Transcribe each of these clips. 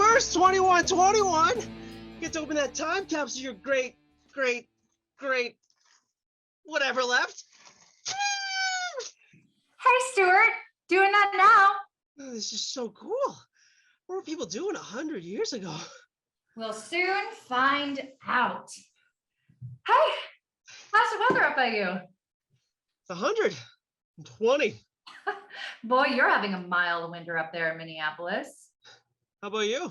1st, 2121. Get to open that time capsule, your great, whatever left. Hey, Stuart, doing that now. Oh, this is so cool. What were people doing 100 years ago? We'll soon find out. Hey, how's the weather up by you? It's 120. Boy, you're having a mild winter up there in Minneapolis. How about you?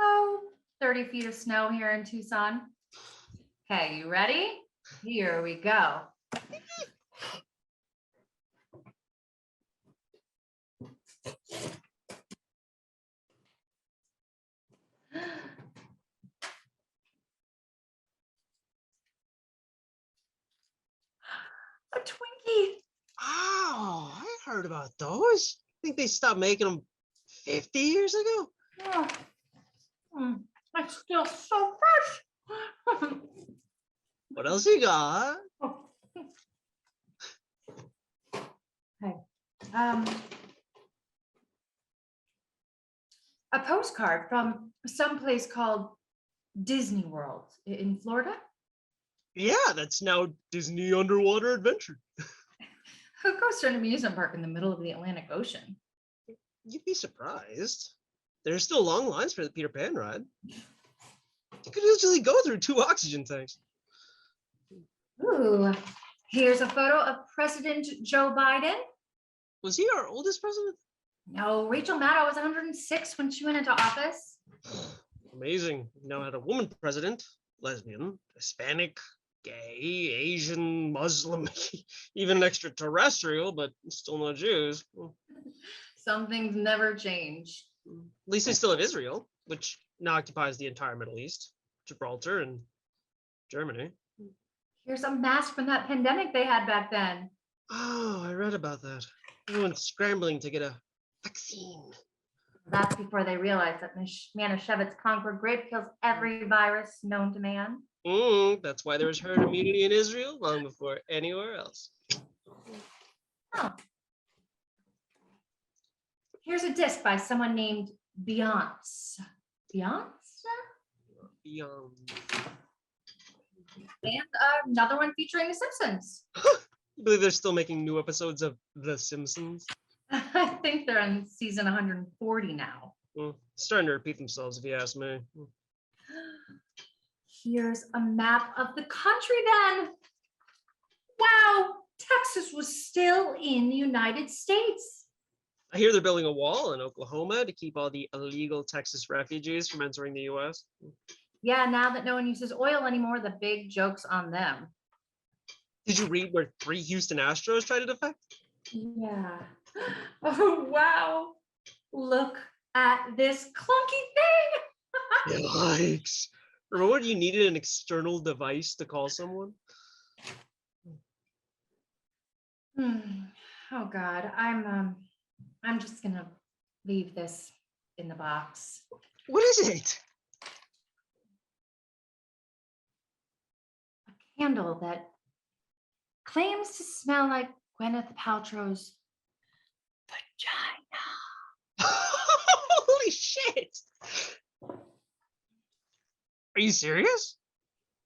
Oh, 30 feet of snow here in Tucson. Okay, you ready? Here we go. A Twinkie. Oh, I heard about those. I think they stopped making them 50 years ago. Oh, it's still so fresh. What else you got? Okay. A postcard from some place called Disney World in Florida. Yeah, that's now Disney Underwater Adventure. Who goes to an amusement park in the middle of the Atlantic Ocean? You'd be surprised. There's still long lines for the Peter Pan ride. You could usually go through 2 oxygen tanks. Ooh, here's a photo of President Joe Biden. Was he our oldest president? No, Rachel Maddow was 106 when she went into office. Amazing. We now had a woman president, lesbian, Hispanic, gay, Asian, Muslim, even extraterrestrial, but still not Jews. Some things never change. At least they still have Israel, which now occupies the entire Middle East, Gibraltar, and Germany. Here's a mask from that pandemic they had back then. Oh, I read about that. Everyone's scrambling to get a vaccine. That's before they realized that Manischewitz Concord grape kills every virus known to man. That's why there was herd immunity in Israel long before anywhere else. Oh. Here's a disc by someone named Beyonce. Beyonce? And another one featuring The Simpsons. You believe they're still making new episodes of The Simpsons? I think they're on season 140 now. Starting to repeat themselves, if you ask me. Here's a map of the country then. Wow, Texas was still in the United States. I hear they're building a wall in Oklahoma to keep all the illegal Texas refugees from entering the U.S. Yeah, now that no one uses oil anymore, the big joke's on them. Did you read where 3 Houston Astros tried to defect? Yeah. Oh, wow. Look at this clunky thing. Yikes. Remember when you needed an external device to call someone? Oh God, I'm just gonna leave this in the box. What is it? A candle that claims to smell like Gwyneth Paltrow's vagina. Holy shit! Are you serious?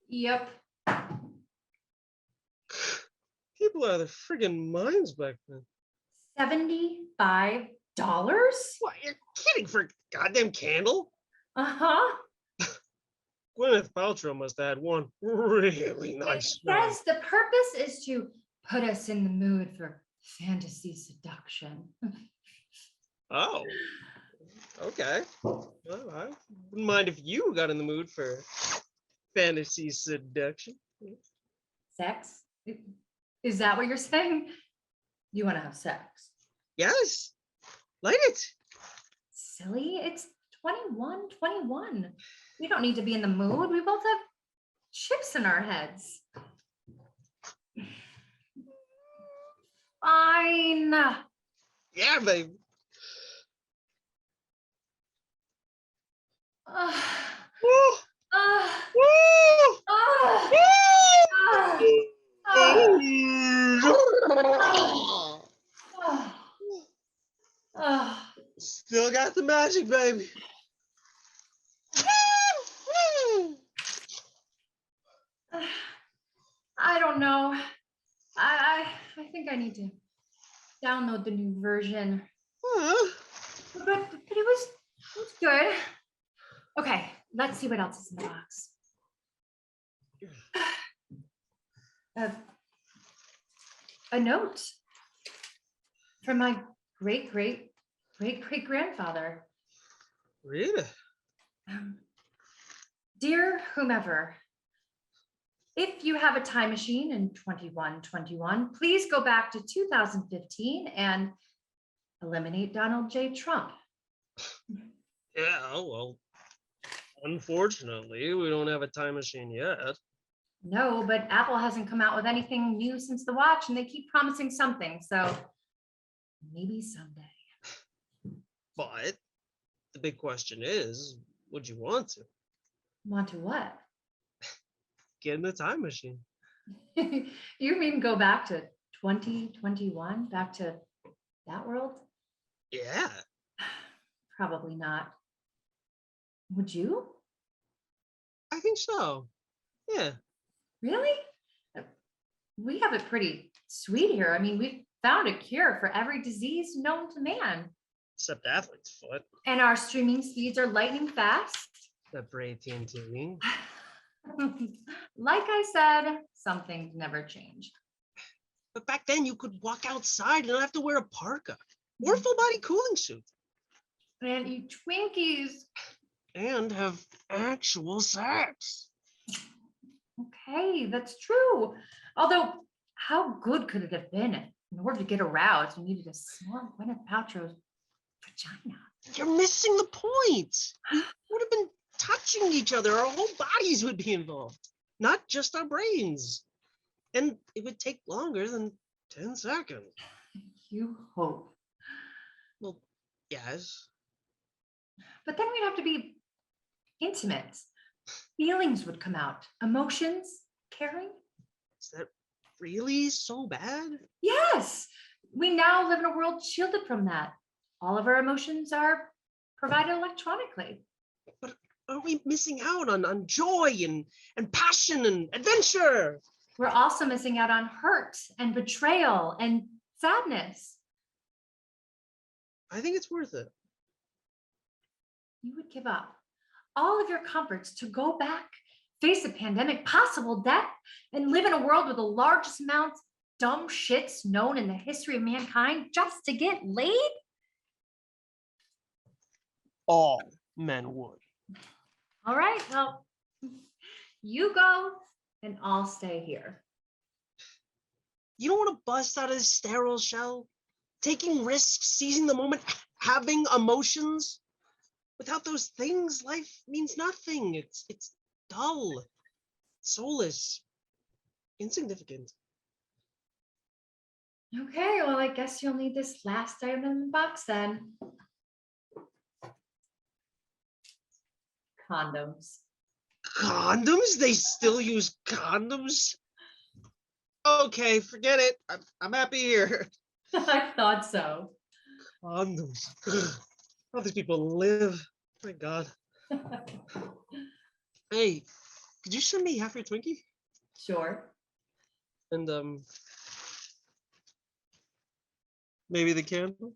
Yep. People out of their friggin' minds back then. $75? What, you're kidding, for a goddamn candle? Uh-huh. Gwyneth Paltrow must have had one really nice one. Yes, the purpose is to put us in the mood for fantasy seduction. Oh, okay. Well, I wouldn't mind if you got in the mood for fantasy seduction. Sex? Is that what you're saying? You want to have sex? Yes. Light it. Silly, it's 21. We don't need to be in the mood. We both have chips in our heads. Fine. Yeah, babe. Woo! Woo! Still got the magic, baby. I don't know. I think I need to download the new version. But it was good. Okay, let's see what else is in the box. A note from my great-great-great-great-grandfather. Really? Dear whomever, if you have a time machine in 2121, please go back to 2015 and eliminate Donald J. Trump. Yeah, well, unfortunately, we don't have a time machine yet. No, but Apple hasn't come out with anything new since the watch, and they keep promising something, so maybe someday. But the big question is, would you want to? Want to what? Get in the time machine. You mean go back to 2021, back to that world? Yeah. Probably not. Would you? I think so. Yeah. Really? We have it pretty sweet here. I mean, we've found a cure for every disease known to man. Except athlete's foot. And our streaming speeds are lightning fast. That for AT&T. Like I said, some things never change. But back then you could walk outside and not have to wear a parka or a full body cooling suit. And eat Twinkies. And have actual sex. Okay, that's true. Although, how good could it have been? In order to get aroused, you needed a small Gwyneth Paltrow's vagina. You're missing the point. We would have been touching each other. Our whole bodies would be involved, not just our brains. And it would take longer than 10 seconds. You hope. Well, yes. But then we'd have to be intimate. Feelings would come out. Emotions, caring. Is that really so bad? Yes. We now live in a world shielded from that. All of our emotions are provided electronically. But are we missing out on joy and passion and adventure? We're also missing out on hurt and betrayal and sadness. I think it's worth it. You would give up all of your comforts to go back, face a pandemic, possible death, and live in a world with the largest amounts of dumb shits known in the history of mankind just to get laid? All men would. All right, well, you go and I'll stay here. You don't want to bust out of this sterile shell? Taking risks, seizing the moment, having emotions? Without those things, life means nothing. It's dull, soulless, insignificant. Okay, well, I guess you'll need this last item in the box then. Condoms. Condoms? They still use condoms? Okay, forget it. I'm happy here. I thought so. Condoms. How these people live. My God. Hey, could you send me half your Twinkie? Sure. And maybe the candle?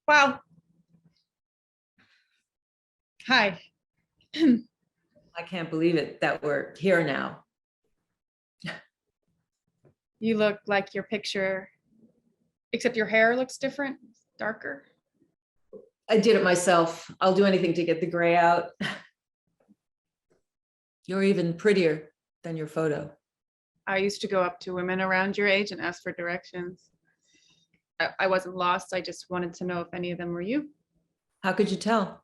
Wow. Hi. I can't believe it that we're here now. You look like your picture, except your hair looks different, darker. I did it myself. I'll do anything to get the gray out. You're even prettier than your photo. I used to go up to women around your age and ask for directions. I wasn't lost. I just wanted to know if any of them were you. How could you tell?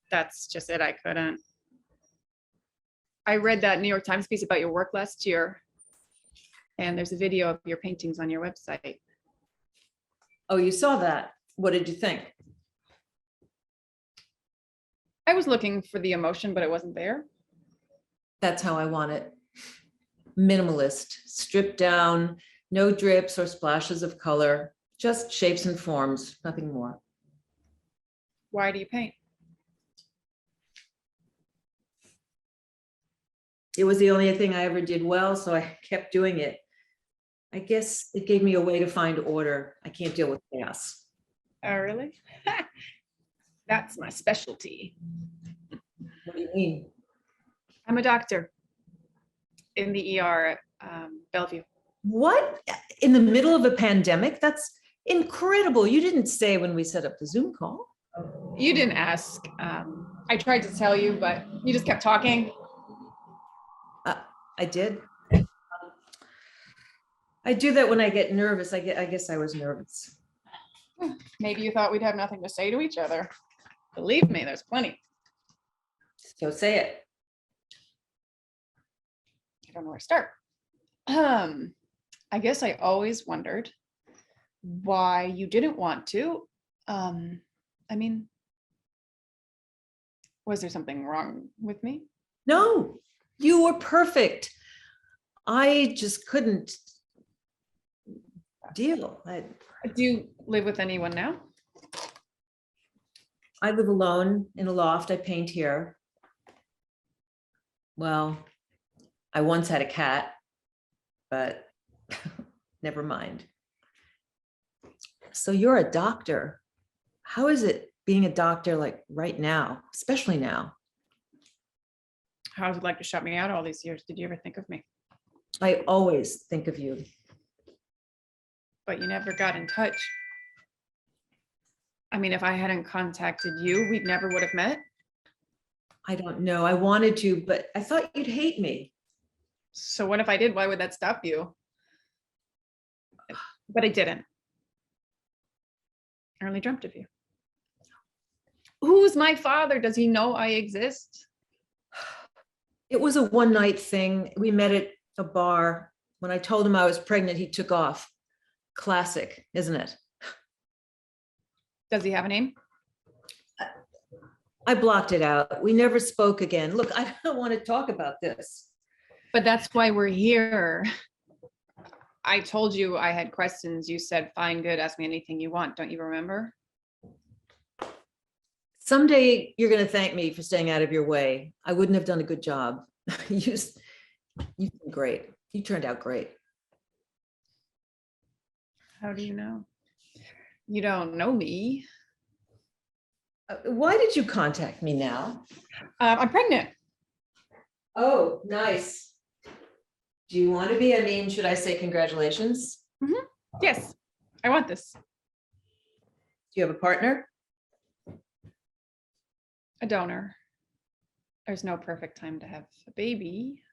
That's just it. I couldn't. I read that New York Times piece about your work last year, and there's a video of your paintings on your website. Oh, you saw that. What did you think? I was looking for the emotion, but it wasn't there. That's how I want it. Minimalist, stripped down, no drips or splashes of color, just shapes and forms, nothing more. Why do you paint? It was the only thing I ever did well, so I kept doing it. I guess it gave me a way to find order. I can't deal with chaos. Oh, really? That's my specialty. What do you mean? I'm a doctor in the ER at Bellevue. What? In the middle of a pandemic? That's incredible. You didn't say when we set up the Zoom call. You didn't ask. I tried to tell you, but you just kept talking. I did. I do that when I get nervous. I guess I was nervous. Maybe you thought we'd have nothing to say to each other. Believe me, there's plenty. So say it. I don't know where to start. I guess I always wondered why you didn't want to. I mean, was there something wrong with me? No, you were perfect. I just couldn't deal. Do you live with anyone now? I live alone in a loft. I paint here. Well, I once had a cat, but never mind. So you're a doctor. How is it being a doctor like right now, especially now? How's it like to shut me out all these years? Did you ever think of me? I always think of you. But you never got in touch. I mean, if I hadn't contacted you, we never would have met. I don't know. I wanted to, but I thought you'd hate me. So what if I did? Why would that stop you? But I didn't. I only dreamt of you. Who's my father? Does he know I exist? It was a one-night thing. We met at a bar. When I told him I was pregnant, he took off. Classic, isn't it? Does he have a name? I blocked it out. We never spoke again. Look, I don't want to talk about this. But that's why we're here. I told you I had questions. You said, fine, good, ask me anything you want. Don't you remember? Someday you're going to thank me for staying out of your way. I wouldn't have done a good job. You've been great. You turned out great. How do you know? You don't know me. Why did you contact me now? I'm pregnant. Oh, nice. Do you want to be? I mean, should I say congratulations? Mm-hmm. Yes, I want this. Do you have a partner? a donor. There's no perfect time to have a baby.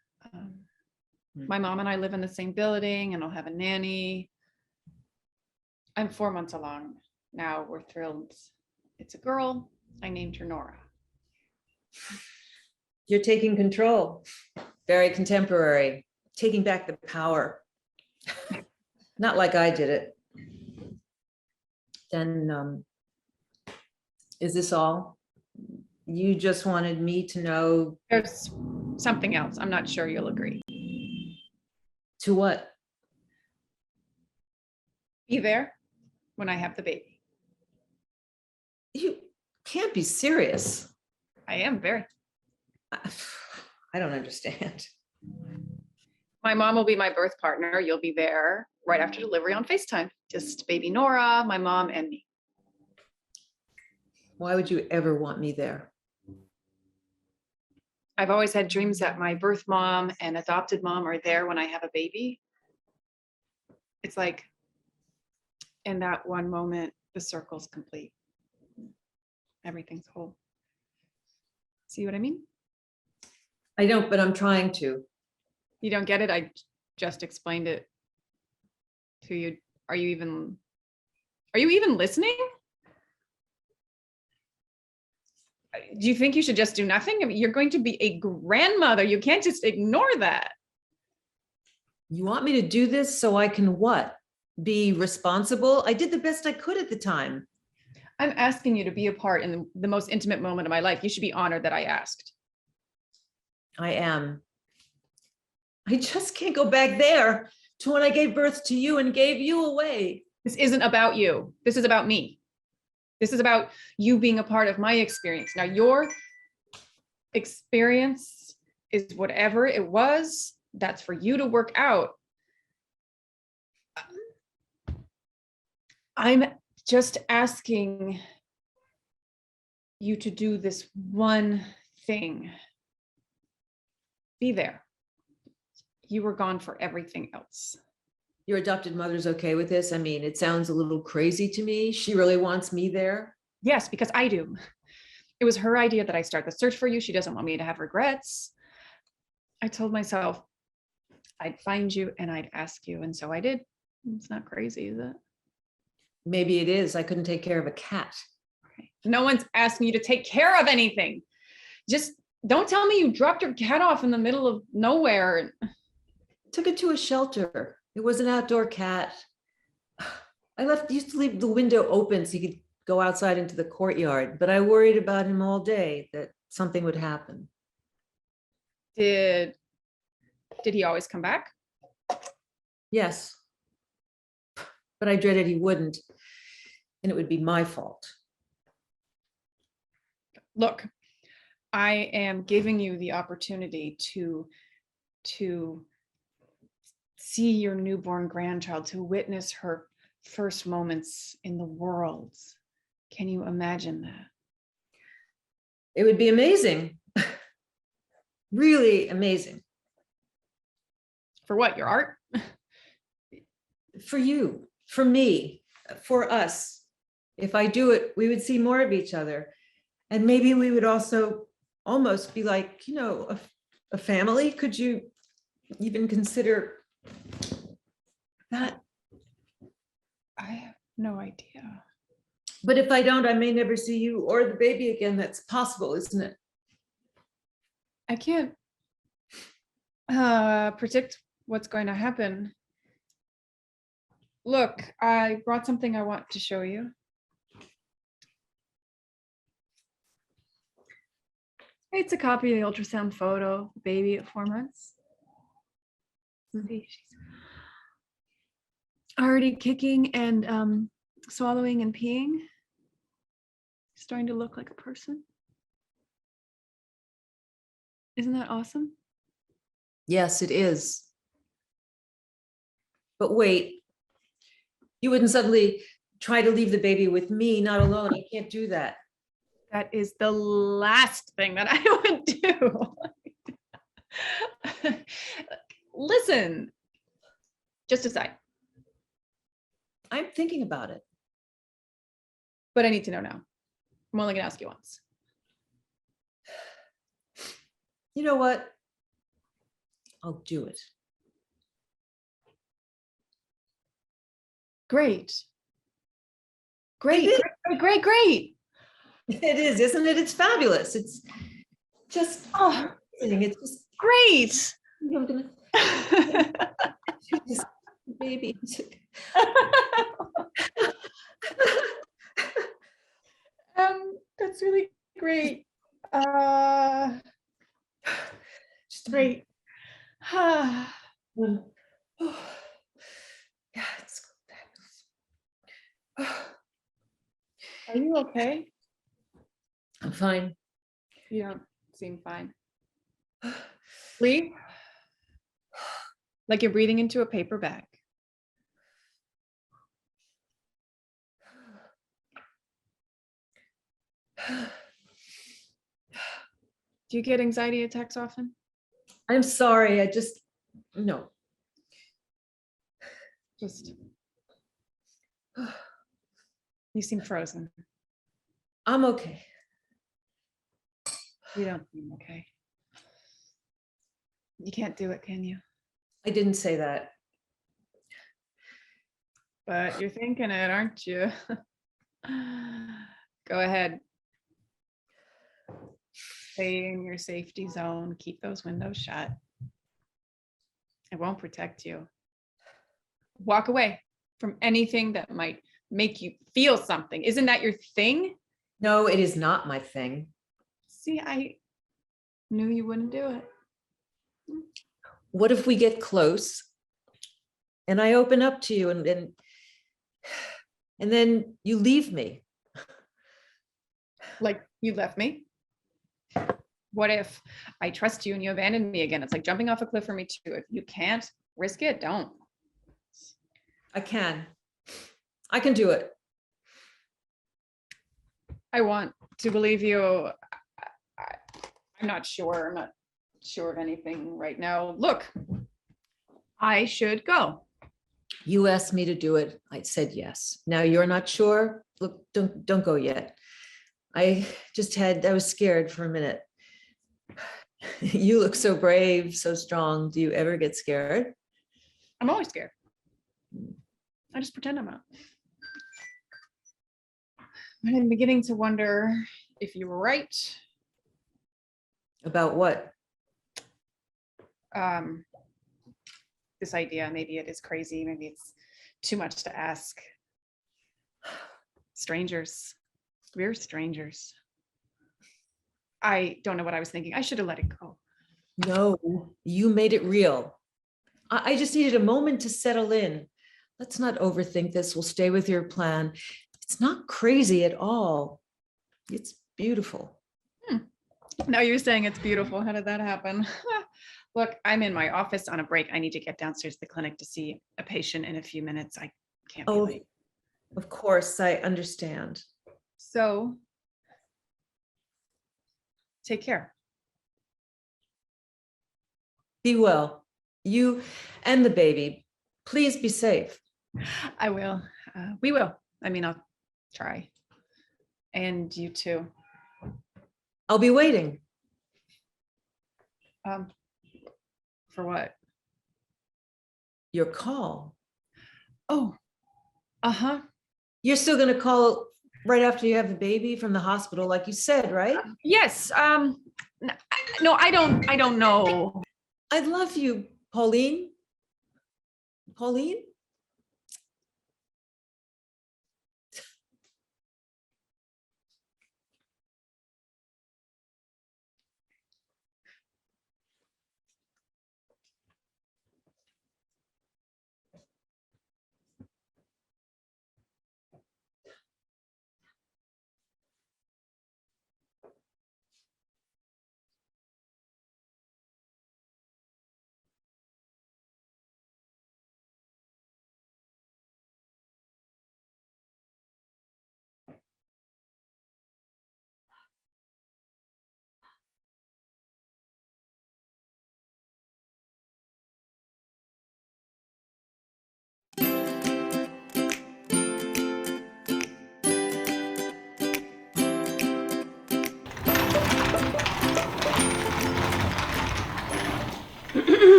My mom and I live in the same building, and I'll have a nanny. I'm 4 months along now. We're thrilled. It's a girl. I named her Nora. You're taking control. Very contemporary, taking back the power. Not like I did it. Then, is this all? You just wanted me to know There's something else. I'm not sure you'll agree. to what? Be there when I have the baby. You can't be serious. I am very. I don't understand. My mom will be my birth partner. You'll be there right after delivery on FaceTime. Just baby Nora, my mom, and me. Why would you ever want me there? I've always had dreams that my birth mom and adopted mom are there when I have a baby. It's like in that one moment, the circle's complete. Everything's whole. See what I mean? I don't, but I'm trying to. You don't get it? I just explained it to you. Are you even listening? Do you think you should just do nothing? I mean, you're going to be a grandmother. You can't just ignore that. You want me to do this so I can what? Be responsible? I did the best I could at the time. I'm asking you to be a part in the most intimate moment of my life. You should be honored that I asked. I am. I just can't go back there to when I gave birth to you and gave you away. This isn't about you. This is about me. This is about you being a part of my experience. Now, your experience is whatever it was. That's for you to work out. I'm just asking you to do this one thing. Be there. You were gone for everything else. Your adopted mother's okay with this? I mean, it sounds a little crazy to me. She really wants me there. Yes, because I do. It was her idea that I start the search for you. She doesn't want me to have regrets. I told myself I'd find you and I'd ask you. And so I did. It's not crazy, is it? Maybe it is. I couldn't take care of a cat. No one's asking you to take care of anything. Just don't tell me you dropped your cat off in the middle of nowhere. Took it to a shelter. It was an outdoor cat. I used to leave the window open so he could go outside into the courtyard, but I worried about him all day that something would happen. Did he always come back? Yes. But I dreaded he wouldn't, and it would be my fault. Look, I am giving you the opportunity to see your newborn grandchild, to witness her first moments in the world. Can you imagine that? It would be amazing. Really amazing. For what, your art? For you, for me, for us. If I do it, we would see more of each other. And maybe we would also almost be like, a family. Could you even consider that? I have no idea. But if I don't, I may never see you or the baby again. That's possible, isn't it? I can't predict what's going to happen. Look, I brought something I want to show you. It's a copy of the ultrasound photo of the baby at 4 months. See, she's already kicking and swallowing and peeing. Starting to look like a person. Isn't that awesome? Yes, it is. But wait, you wouldn't suddenly try to leave the baby with me, not alone. I can't do that. That is the last thing that I would do. Listen, just decide. I'm thinking about it. But I need to know now. I'm only gonna ask you once. You know what? I'll do it. Great. Great, It is. great, great, great. It is, isn't it? It's fabulous. It's just, Oh, it's just, great. I'm gonna this baby. That's really great. Just Great. Yeah, it's fabulous. Are you okay? I'm fine. You don't seem fine. Breathe like you're breathing into a paper bag. Do you get anxiety attacks often? I'm sorry. I just, no. Just, you seem frozen. I'm okay. You don't seem okay. You can't do it, can you? I didn't say that. But you're thinking it, aren't you? Go ahead. Stay in your safety zone. Keep those windows shut. It won't protect you. Walk away from anything that might make you feel something. Isn't that your thing? No, it is not my thing. See, I knew you wouldn't do it. What if we get close and I open up to you and then you leave me? Like you left me? What if I trust you and you abandon me again? It's like jumping off a cliff for me too. If you can't risk it, don't. I can do it. I want to believe you. I'm not sure. I'm not sure of anything right now. Look, I should go. You asked me to do it. I said yes. Now you're not sure. Look, don't go yet. I was scared for a minute. You look so brave, so strong. Do you ever get scared? I'm always scared. I just pretend I'm not. But I'm beginning to wonder if you were right. About what? This idea, maybe it is crazy. Maybe it's too much to ask. Strangers. We're strangers. I don't know what I was thinking. I should have let it go. No, you made it real. I just needed a moment to settle in. Let's not overthink this. We'll stay with your plan. It's not crazy at all. It's beautiful. Now you're saying it's beautiful. How did that happen? Look, I'm in my office on a break. I need to get downstairs to the clinic to see a patient in a few minutes. I can't be late. Of course, I understand. So take care. Be well. You and the baby. Please be safe. I will. We will. I mean, I'll try. And you too. I'll be waiting. For what? Your call. Oh, uh-huh. You're still going to call right after you have the baby from the hospital, like you said, right? Yes. No, I don't know. I love you, Pauline. Pauline?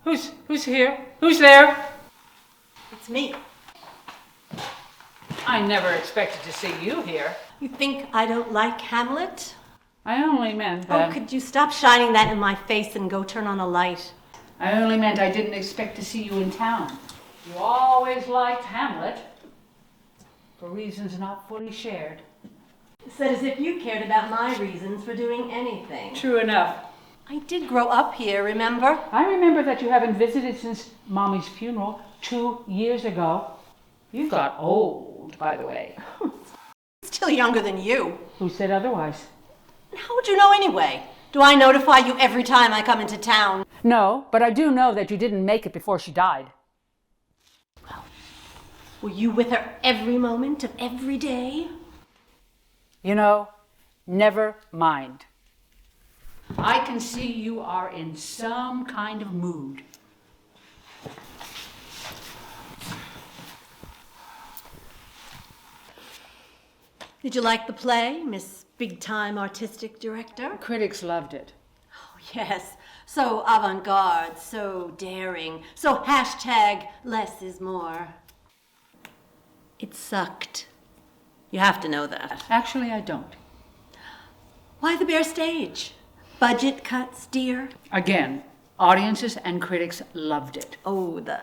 Who's here? Who's there? It's me. I never expected to see you here. You think I don't like Hamlet? I only meant Oh, that. could you stop shining that in my face and go turn on a light? I only meant I didn't expect to see you in town. You always liked Hamlet, for reasons not fully shared. Said as if you cared about my reasons for doing anything. True enough. I did grow up here, remember? I remember that you haven't visited since Mommy's funeral 2 years ago. You got old, by the way. Still younger than you. Who said otherwise? How would you know anyway? Do I notify you every time I come into town? No, but I do know that you didn't make it before she died. Were you with her every moment of every day? You know, never mind. I can see you are in some kind of mood. Did you like the play, Miss Big-Time Artistic Director? Critics loved it. Oh, yes. So avant-garde, so daring, so hashtag less is more. It sucked. You have to know that. Actually, I don't. Why the bare stage? Budget cuts, dear? Again, audiences and critics loved it. Oh, the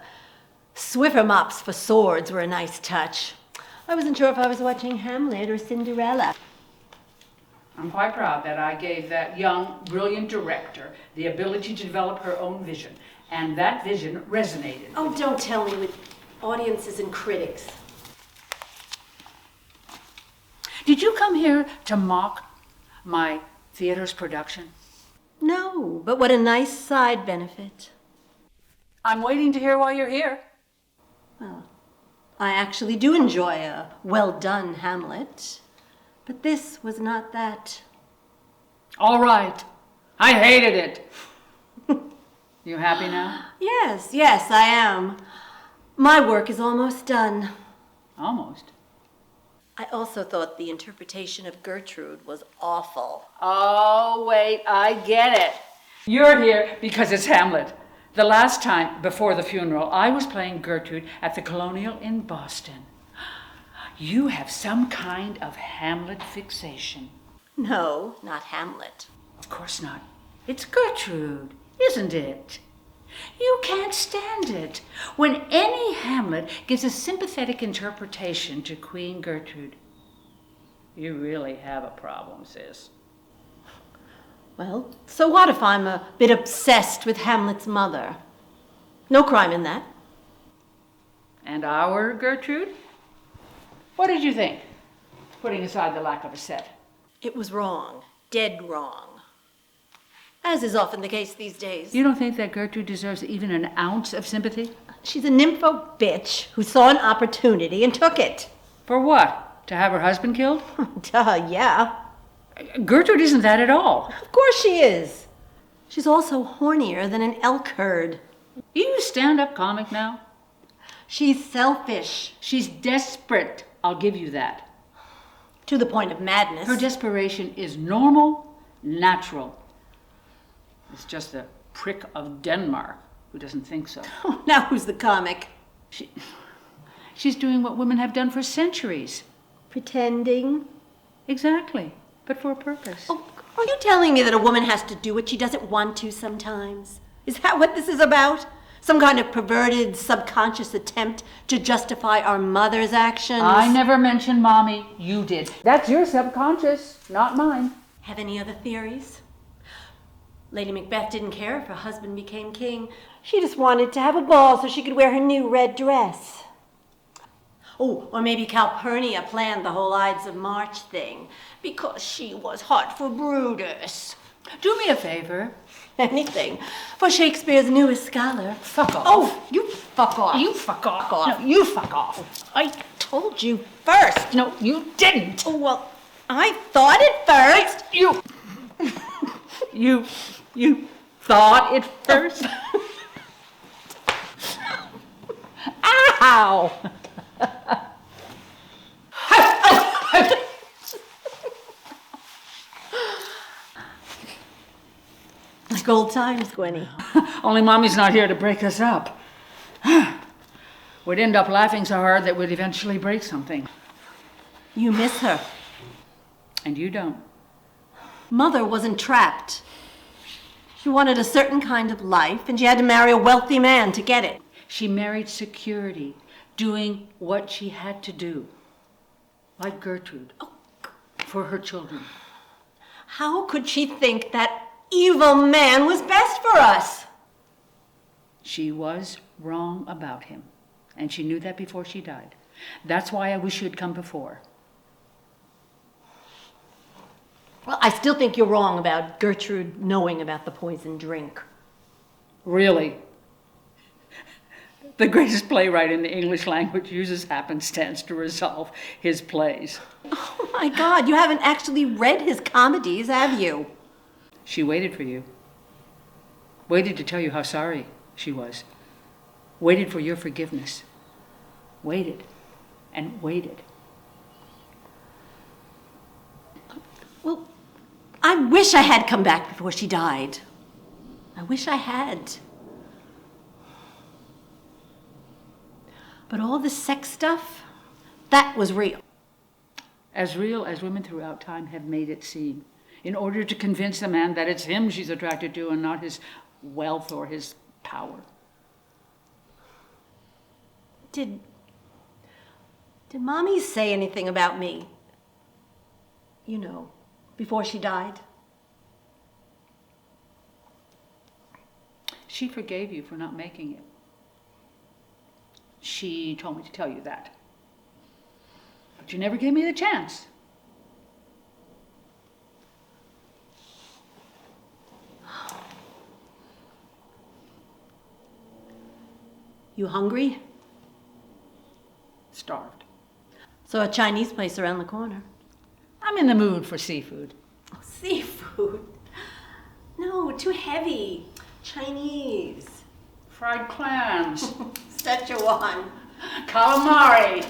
Swiffer mops for swords were a nice touch. I wasn't sure if I was watching Hamlet or Cinderella. I'm quite proud that I gave that young, brilliant director the ability to develop her own vision, and that vision resonated. Oh, don't tell me with audiences and critics. Did you come here to mock my theater's production? No, but what a nice side benefit. I'm waiting to hear why you're here. Well, I actually do enjoy a well-done Hamlet, but this was not that. All right. I hated it. You happy now? Yes, I am. My work is almost done. Almost. I also thought the interpretation of Gertrude was awful. Oh, wait, I get it. You're here because it's Hamlet. The last time, before the funeral, I was playing Gertrude at the Colonial in Boston. You have some kind of Hamlet fixation. No, not Hamlet. Of course not. It's Gertrude, isn't it? You can't stand it when any Hamlet gives a sympathetic interpretation to Queen Gertrude. You really have a problem, sis. Well, so what if I'm a bit obsessed with Hamlet's mother? No crime in that. And our Gertrude? What did you think, putting aside the lack of a set? It was wrong, dead wrong. As is often the case these days. You don't think that Gertrude deserves even an ounce of sympathy? She's a nympho bitch who saw an opportunity and took it. For what? To have her husband killed? Duh, yeah. Gertrude isn't that at all. Of course she is. She's also hornier than an elk herd. You stand-up comic now? She's selfish. She's desperate, I'll give you that. To the point of madness. Her desperation is normal, natural. It's just the prick of Denmark who doesn't think so. Oh, now who's the comic? She's doing what women have done for centuries. Pretending. Exactly, but for a purpose. Oh, are you telling me that a woman has to do what she doesn't want to sometimes? Is that what this is about? Some kind of perverted, subconscious attempt to justify our mother's actions? I never mentioned Mommy. You did. That's your subconscious, not mine. Have any other theories? Lady Macbeth didn't care if her husband became king. She just wanted to have a ball so she could wear her new red dress. Oh, or maybe Calpurnia planned the whole Ides of March thing because she was hot for Brutus. Do me a favor. Anything for Shakespeare's newest scholar. Fuck off. Oh, you fuck off. You fuck off. Fuck off. No, you fuck off. I told you first. No, you didn't. Oh, well, I thought it first. You thought it first? Ow! Like old times, Gwenny. Only Mommy's not here to break us up. We'd end up laughing so hard that we'd eventually break something. You miss her. And you don't. Mother wasn't trapped. She wanted a certain kind of life, and she had to marry a wealthy man to get it. She married security, doing what she had to do. Like Gertrude. For her children. How could she think that evil man was best for us? She was wrong about him. And she knew that before she died. That's why I wish you had come before. Well, I still think you're wrong about Gertrude knowing about the poisoned drink. Really? The greatest playwright in the English language uses happenstance to resolve his plays. Oh my God, you haven't actually read his comedies, have you? She waited for you. Waited to tell you how sorry she was. Waited for your forgiveness. Waited and waited. Well, I wish I had come back before she died. I wish I had. But all the sex stuff, that was real. As real as women throughout time have made it seem, in order to convince the man that it's him she's attracted to and not his wealth or his power. Did Mommy say anything about me? You know, before she died? She forgave you for not making it. She told me to tell you that. But you never gave me the chance. You hungry? Starved. So a Chinese place around the corner. I'm in the mood for seafood. Oh, seafood. No, too heavy. Chinese. Fried clams. Szechuan. Calamari.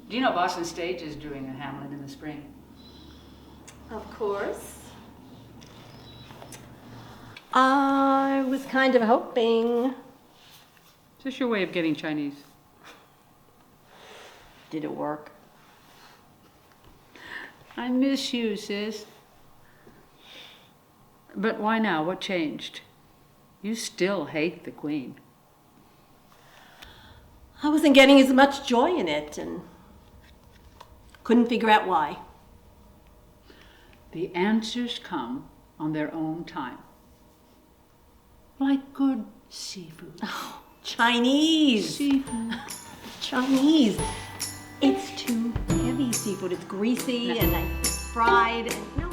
Do you know Boston Stage is doing a Hamlet in the spring? Of course. I was kind of hoping. Is this your way of getting Chinese? Did it work? I miss you, sis. But why now? What changed? You still hate the Queen. I wasn't getting as much joy in it and couldn't figure out why. The answers come on their own time. Like good seafood. Oh, Chinese. Seafood. Chinese. It's too heavy seafood. It's greasy and fried. And no,